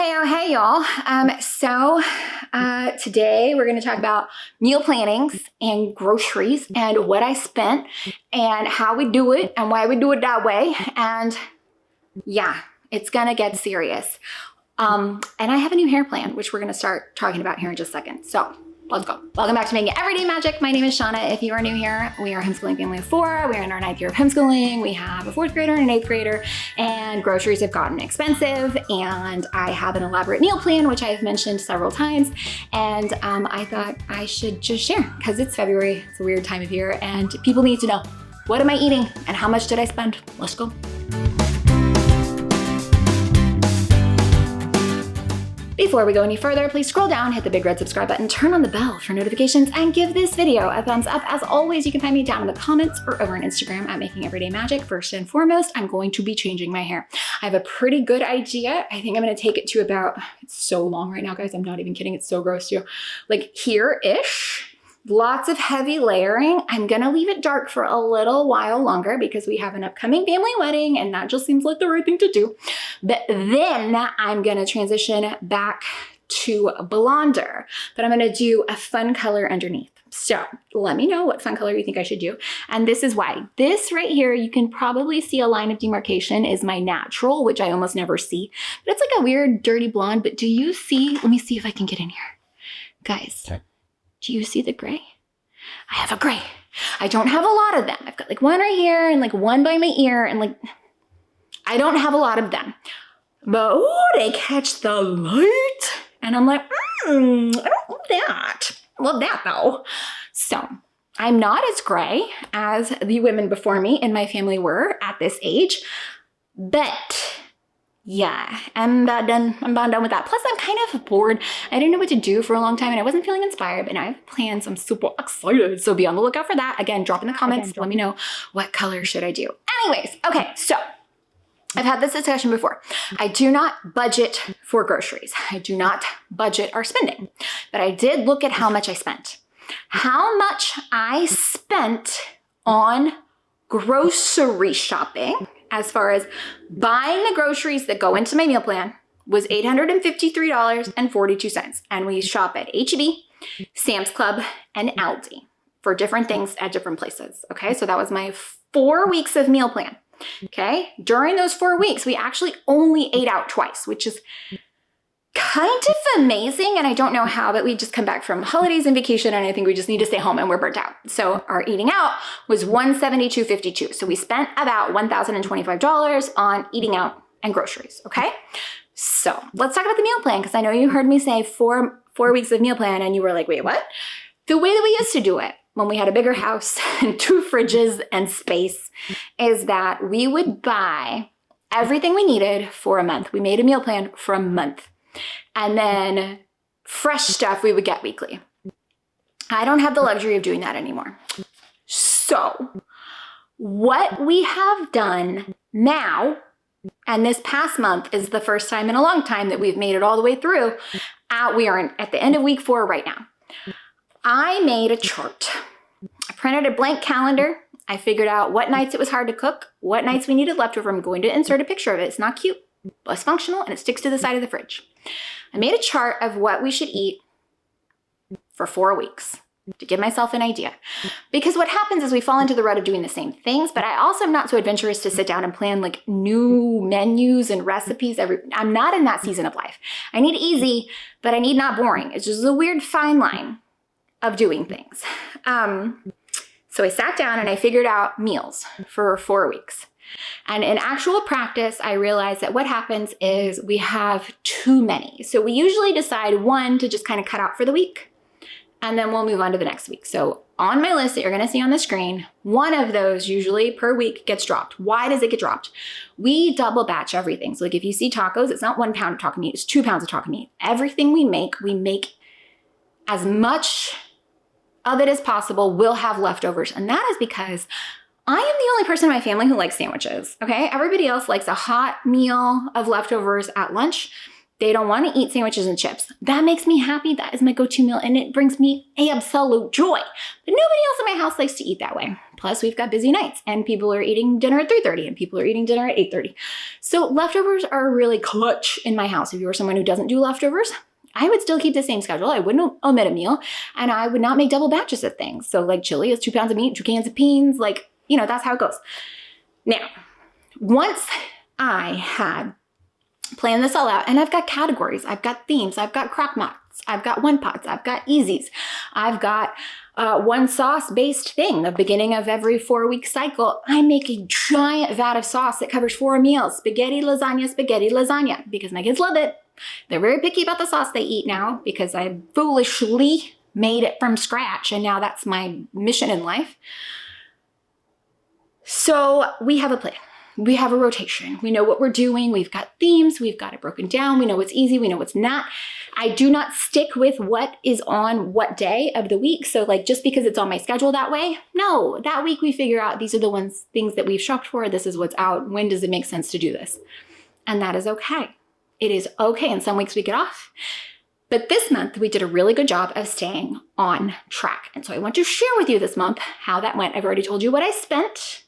Hey y'all. Today we're going to talk about meal plannings and groceries and what I spent and how we do it and why we do it that way. And yeah, it's going to get serious. And I have a new hair plan, which we're going to start talking about here in just a second. So let's go. Welcome back to Making Everyday Magic. My name is Shanna. If you are new here, we are a homeschooling family of 4. We are in our 9th year of homeschooling. We have a 4th grader and an 8th grader, and groceries have gotten expensive. And I have an elaborate meal plan, which I've mentioned several times. And I thought I should just share because it's February. It's a weird time of year and people need to know, what am I eating and how much did I spend? Let's go. Before we go any further, please scroll down, hit the big red subscribe button, turn on the bell for notifications, and give this video a thumbs up. As always, you can find me down in the comments or over on Instagram at Making Everyday Magic. First and foremost, I'm going to be changing my hair. I have a pretty good idea. I think I'm going to take it to about, it's so long right now, guys. I'm not even kidding. It's so gross too. Like here-ish. Lots of heavy layering. I'm gonna leave it dark for a little while longer because we have an upcoming family wedding and that just seems like the right thing to do. But then I'm gonna transition back to blonder, but I'm gonna do a fun color underneath. So let me know what fun color you think I should do. And this is why. This right here, you can probably see a line of demarcation is my natural, which I almost never see. But it's like a weird dirty blonde, but do you see, let me see if I can get in here. Guys. Okay. Do you see the gray? I have a gray. I don't have a lot of them. I've got like one right here and like one by my ear and like, I don't have a lot of them. But oh, they catch the light. And I'm like, I don't love that. I love that though. So I'm not as gray as the women before me in my family were at this age, but yeah, I'm about done with that. Plus, I'm kind of bored. I didn't know what to do for a long time and I wasn't feeling inspired, but I have plans. I'm super excited. So be on the lookout for that. Again, drop in the comments. Let me know what color should I do. Anyways, okay, so I've had this discussion before. I do not budget for groceries. I do not budget our spending, but I did look at how much I spent. How much I spent on grocery shopping as far as buying the groceries that go into my meal plan was $853.42. And we shop at H-E-B, Sam's Club, and Aldi for different things at different places. Okay, so that was my 4 weeks of meal plan. Okay, during those 4 weeks, we actually only ate out twice, which is kind of amazing. And I don't know how, but we just come back from holidays and vacation and I think we just need to stay home and we're burnt out. So our eating out was $172.52. So we spent about $1,025 on eating out and groceries. Okay. So let's talk about the meal plan. Cause I know you heard me say four weeks of meal plan and you were like, wait, what? The way that we used to do it when we had a bigger house and 2 fridges and space is that we would buy everything we needed for a month. We made a meal plan for a month. And then fresh stuff we would get weekly. I don't have the luxury of doing that anymore. So what we have done now, and this past month is the first time in a long time that we've made it all the way through. We are at the end of week 4 right now. I made a chart. I printed a blank calendar. I figured out what nights it was hard to cook, what nights we needed leftover. I'm going to insert a picture of it. It's not cute, but it's functional and it sticks to the side of the fridge. I made a chart of what we should eat for 4 weeks to give myself an idea. Because what happens is we fall into the rut of doing the same things, but I also am not so adventurous to sit down and plan like new menus and recipes. I'm not in that season of life. I need easy, but I need not boring. It's just a weird fine line of doing things. So I sat down and I figured out meals for 4 weeks. And in actual practice, I realized that what happens is we have too many. So we usually decide one to just kind of cut out for the week, and then we'll move on to the next week. So on my list that you're gonna see on the screen, one of those usually per week gets dropped. Why does it get dropped? We double batch everything. So like if you see tacos, it's not 1 pound of taco meat, it's 2 pounds of taco meat. Everything we make as much of it as possible. We'll have leftovers. And that is because I am the only person in my family who likes sandwiches, okay? Everybody else likes a hot meal of leftovers at lunch. They don't want to eat sandwiches and chips. That makes me happy. That is my go-to meal, and it brings me absolute joy. But nobody else in my house likes to eat that way. Plus, we've got busy nights, and people are eating dinner at 3:30, and people are eating dinner at 8:30. So leftovers are really clutch in my house. If you are someone who doesn't do leftovers, I would still keep the same schedule. I wouldn't omit a meal, and I would not make double batches of things. So like chili is 2 pounds of meat, 2 cans of beans, like, you know, that's how it goes. Now, once I had planned this all out, and I've got categories, I've got themes, I've got crock pots, I've got one pots, I've got easies, I've got one sauce based thing. The beginning of every 4-week cycle, I make a giant vat of sauce that covers 4 meals, spaghetti, lasagna, because my kids love it. They're very picky about the sauce they eat now because I foolishly made it from scratch, and now that's my mission in life. So we have a plan. We have a rotation. We know what we're doing. We've got themes. We've got it broken down. We know what's easy. We know what's not. I do not stick with what is on what day of the week. So like just because it's on my schedule that way, no, that week we figure out these are the things that we've shopped for. This is what's out. When does it make sense to do this? And that is okay. It is okay. And some weeks we get off. But this month we did a really good job of staying on track. And so I want to share with you this month how that went. I've already told you what I spent.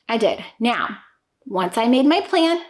I did. Now, once I made my plan,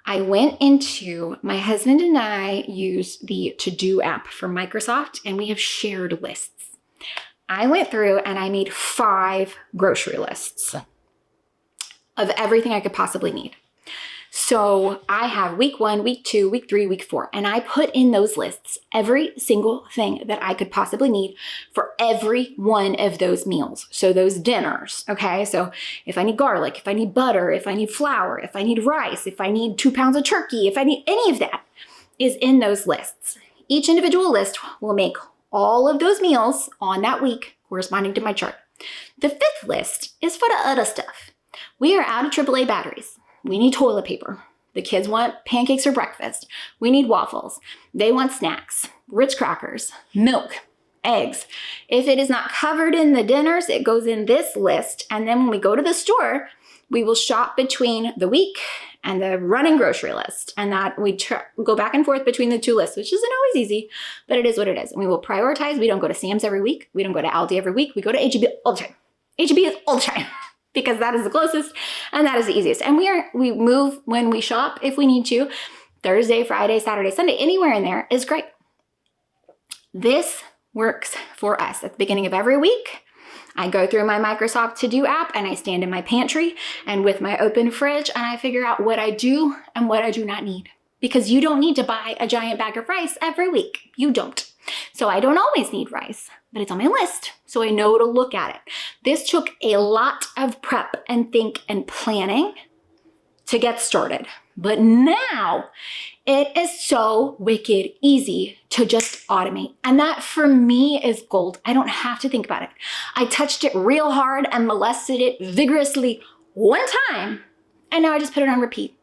I went into, my husband and I use the To-Do app from Microsoft, and we have shared lists. I went through and I made 5 grocery lists of everything I could possibly need. So I have week 1, week 2, week 3, week 4, and I put in those lists every single thing that I could possibly need for every one of those meals. So those dinners, okay? So if I need garlic, if I need butter, if I need flour, if I need rice, if I need 2 pounds of turkey, if I need any of that is in those lists. Each individual list will make all of those meals on that week corresponding to my chart. The 5th list is for the other stuff. We are out of AAA batteries. We need toilet paper. The kids want pancakes for breakfast. We need waffles. They want snacks, Ritz crackers, milk, eggs. If it is not covered in the dinners, it goes in this list. And then when we go to the store, we will shop between the week and the running grocery list. And that we go back and forth between the 2 lists, which isn't always easy, but it is what it is. And we will prioritize. We don't go to Sam's every week. We don't go to Aldi every week. We go to H-E-B all the time. H-E-B is all the time. Because that is the closest and that is the easiest. And we move when we shop if we need to. Thursday, Friday, Saturday, Sunday, anywhere in there is great. This works for us. At the beginning of every week, I go through my Microsoft To-Do app and I stand in my pantry and with my open fridge and I figure out what I do and what I do not need. Because you don't need to buy a giant bag of rice every week. You don't. So I don't always need rice, but it's on my list, so I know to look at it. This took a lot of prep and think and planning to get started, but now it is so wicked easy to just automate. And that for me is gold. I don't have to think about it. I touched it real hard and molested it vigorously one time, and now I just put it on repeat.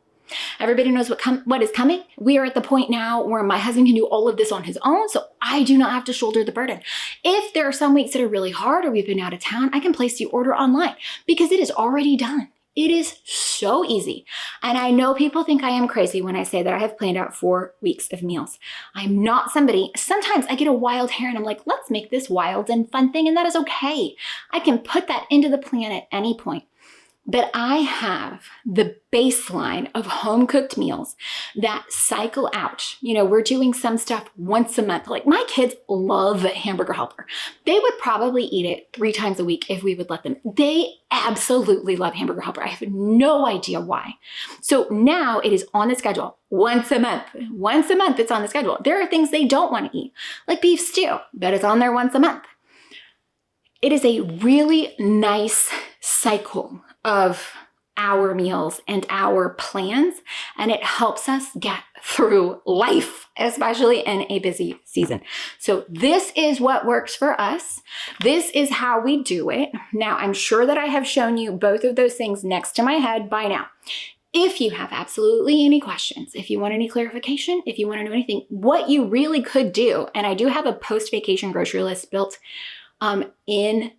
Everybody knows what is coming. We are at the point now where my husband can do all of this on his own, so I do not have to shoulder the burden. If there are some weeks that are really hard or we've been out of town, I can place the order online because it is already done. It is so easy. And I know people think I am crazy when I say that I have planned out 4 weeks of meals. I'm not somebody, sometimes I get a wild hair and I'm like, let's make this wild and fun thing, and that is okay. I can put that into the plan at any point. But I have the baseline of home cooked meals that cycle out. You know, we're doing some stuff once a month. Like my kids love Hamburger Helper. They would probably eat it 3 times a week if we would let them. They absolutely love Hamburger Helper. I have no idea why. So now it is on the schedule once a month. Once a month it's on the schedule. There are things they don't want to eat, like beef stew, but it's on there once a month. It is a really nice cycle of our meals and our plans, and it helps us get through life, especially in a busy season. So this is what works for us. This is how we do it. Now, I'm sure that I have shown you both of those things next to my head by now. If you have absolutely any questions, if you want any clarification, if you want to know anything, what you really could do, and I do have a post-vacation grocery list built in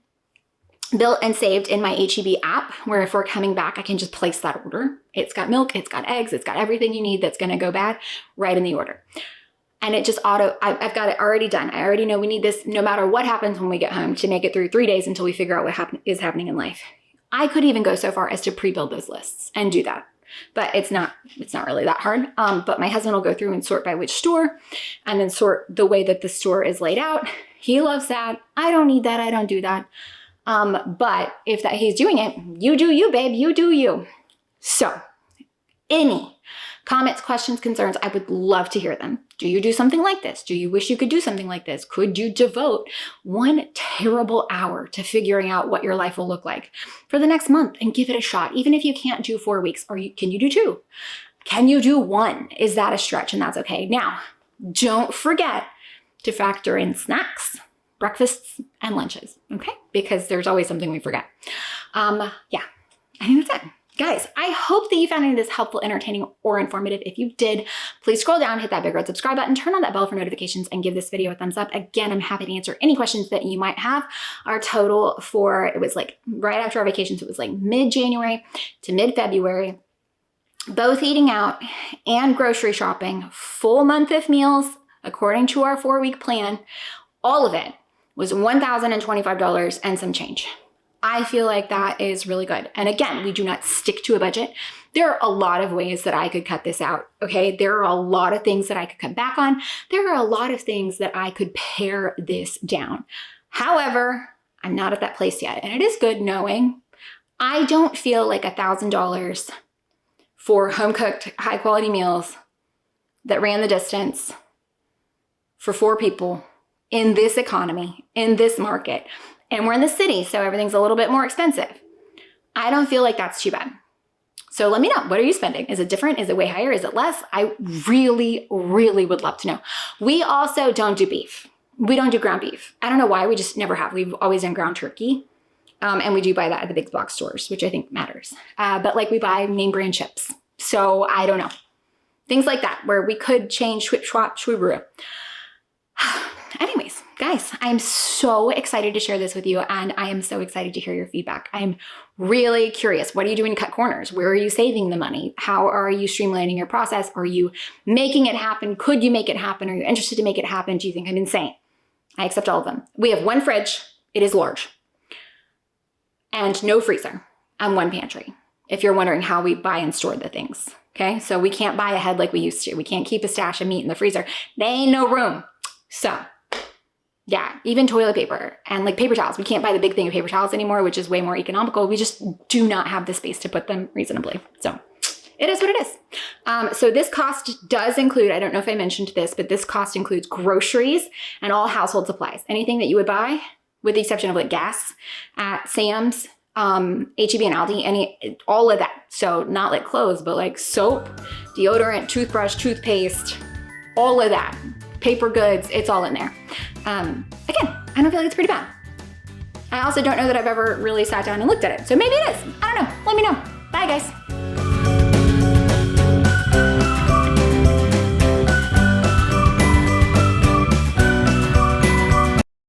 built and saved in my HEB app, where if we're coming back, I can just place that order. It's got milk, it's got eggs, it's got everything you need that's gonna go bad right in the order. And it just I've got it already done. I already know we need this no matter what happens when we get home to make it through 3 days until we figure out what is happening in life. I could even go so far as to pre-build those lists and do that. But it's not really that hard. But my husband will go through and sort by which store and then sort the way that the store is laid out. He loves that. I don't need that. I don't do that. But if he's doing it, you do you, babe, you do you. So any comments, questions, concerns, I would love to hear them. Do you do something like this? Do you wish you could do something like this? Could you devote 1 terrible hour to figuring out what your life will look like for the next month and give it a shot? Even if you can't do 4 weeks, can you do 2? Can you do 1? Is that a stretch? And that's okay. Now, don't forget to factor in snacks, breakfasts, and lunches, okay? Because there's always something we forget. Yeah, I think that's it. Guys, I hope that you found any of this helpful, entertaining, or informative. If you did, please scroll down, hit that big red subscribe button, turn on that bell for notifications, and give this video a thumbs up. Again, I'm happy to answer any questions that you might have. Our total it was like right after our vacations, it was like mid-January to mid-February, both eating out and grocery shopping, full month of meals, according to our 4-week plan. All of it was $1,025 and some change. I feel like that is really good. And again, we do not stick to a budget. There are a lot of ways that I could cut this out, okay? There are a lot of things that I could cut back on. There are a lot of things that I could pare this down. However, I'm not at that place yet. And it is good knowing I don't feel like $1,000 for home-cooked, high-quality meals that ran the distance for 4 people in this economy, in this market. And we're in the city, so everything's a little bit more expensive. I don't feel like that's too bad. So let me know, what are you spending? Is it different? Is it way higher? Is it less? I really, really would love to know. We also don't do beef. We don't do ground beef. I don't know why, we just never have. We've always done ground turkey. And we do buy that at the big box stores, which I think matters. But like we buy name brand chips. So I don't know. Things like that, where we could change swip, swap, swibberoo. Anyways, guys, I'm so excited to share this with you, and I am so excited to hear your feedback. I'm really curious. What are you doing to cut corners? Where are you saving the money? How are you streamlining your process? Are you making it happen? Could you make it happen? Are you interested to make it happen? Do you think I'm insane? I accept all of them. We have 1 fridge. It is large. And no freezer, and 1 pantry, if you're wondering how we buy and store the things. Okay, so we can't buy ahead like we used to. We can't keep a stash of meat in the freezer. There ain't no room. So yeah, even toilet paper and like paper towels. We can't buy the big thing of paper towels anymore, which is way more economical. We just do not have the space to put them reasonably. So it is what it is. So this cost does include, I don't know if I mentioned this, but this cost includes groceries and all household supplies. Anything that you would buy, with the exception of like gas at Sam's, HEB and Aldi, all of that. So not like clothes, but like soap, deodorant, toothbrush, toothpaste, all of that. Paper goods, it's all in there. Again, I don't feel like it's pretty bad. I also don't know that I've ever really sat down and looked at it. So maybe it is. I